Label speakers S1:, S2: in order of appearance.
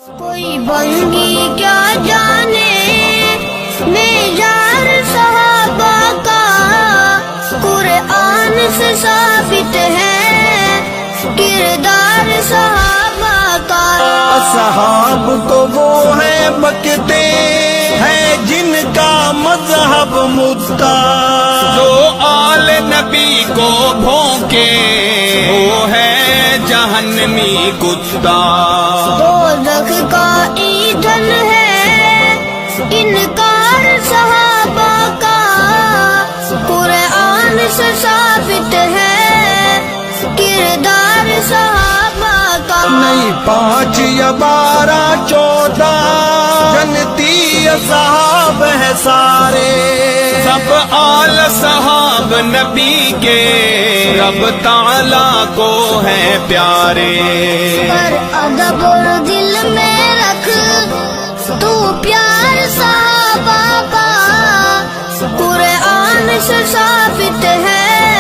S1: کوئی بنگی کیا جانے معیار صحابہ کا، قرآن سے ثابت ہے کردار صحابہ کا۔
S2: اصحاب تو وہ ہیں بکتے ہیں جن کا مذہب مدعا، جو آل نبی کو بھونکے وہ ہے جہنمی کتا۔
S1: دوزخ کا ایندھن ہے انکار صحابہ کا، قرآن سے ثابت ہے کردار صحابہ کا۔
S2: نہیں 5 یا 12 14 جنتی اصحاب ہے سارے، سب آل صحاب نبی کے رب تعالیٰ کو ہیں پیارے۔
S1: پر ادب اور دل میں رکھ تو پیار صحابہ کا، قرآن سے ثابت ہے